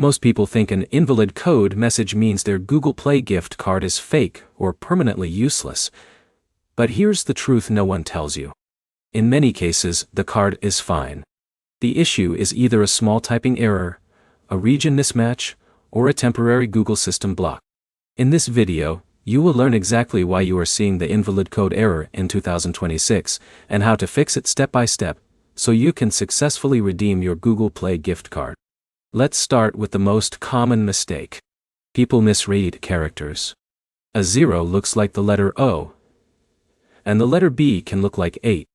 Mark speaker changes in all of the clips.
Speaker 1: Most people think an invalid code message means their Google Play gift card is fake or permanently useless. But here's the truth no one tells you. In many cases, the card is fine. The issue is either a small typing error, a region mismatch, or a temporary Google system block. In this video, you will learn exactly why you are seeing the invalid code error in 2026 and how to fix it step by step so you can successfully redeem your Google Play gift card. Let's start with the most common mistake. People misread characters. A 0 looks like the letter O, and the letter B can look like 8.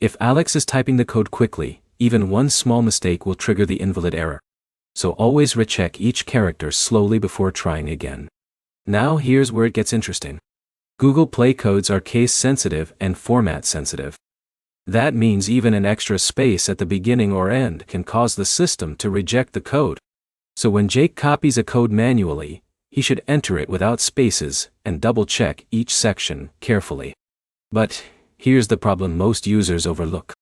Speaker 1: If Alex is typing the code quickly, even one small mistake will trigger the invalid error. So always recheck each character slowly before trying again. Now here's where it gets interesting. Google Play codes are case-sensitive and format-sensitive. That means even an extra space at the beginning or end can cause the system to reject the code. So when Jake copies a code manually, he should enter it without spaces and double-check each section carefully. But here's the problem most users overlook.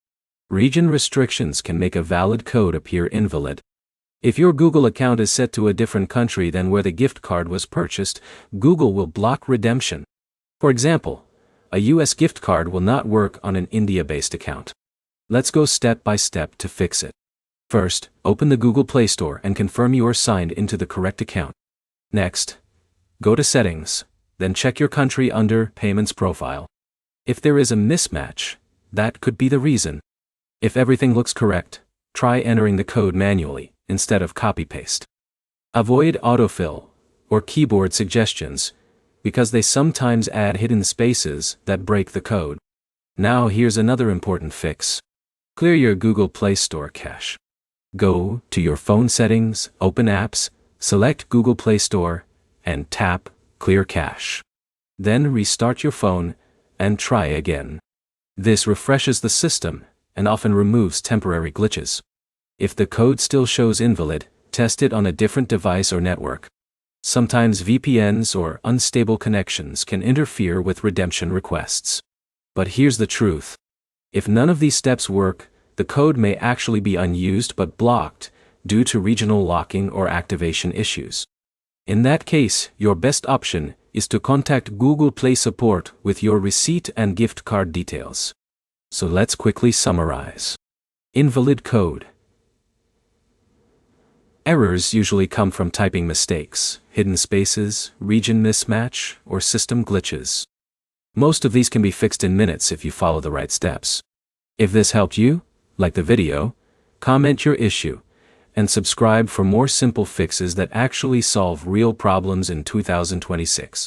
Speaker 1: Region restrictions can make a valid code appear invalid. If your Google account is set to a different country than where the gift card was purchased, Google will block redemption. For example, a US gift card will not work on an India-based account. Let's go step by step to fix it. First, open the Google Play Store and confirm you are signed into the correct account. Next, go to Settings, then check your country under Payments Profile. If there is a mismatch, that could be the reason. If everything looks correct, try entering the code manually instead of copy-paste. Avoid autofill or keyboard suggestions, because they sometimes add hidden spaces that break the code. Now here's another important fix. Clear your Google Play Store cache. Go to your phone settings, open apps, select Google Play Store, and tap Clear Cache. Then restart your phone and try again. This refreshes the system and often removes temporary glitches. If the code still shows invalid, test it on a different device or network. Sometimes VPNs or unstable connections can interfere with redemption requests. But here's the truth. If none of these steps work, the code may actually be unused but blocked due to regional locking or activation issues. In that case, your best option is to contact Google Play support with your receipt and gift card details. So let's quickly summarize. Invalid code. Errors usually come from typing mistakes, hidden spaces, region mismatch, or system glitches. Most of these can be fixed in minutes if you follow the right steps. If this helped you, like the video, comment your issue, and subscribe for more simple fixes that actually solve real problems in 2026.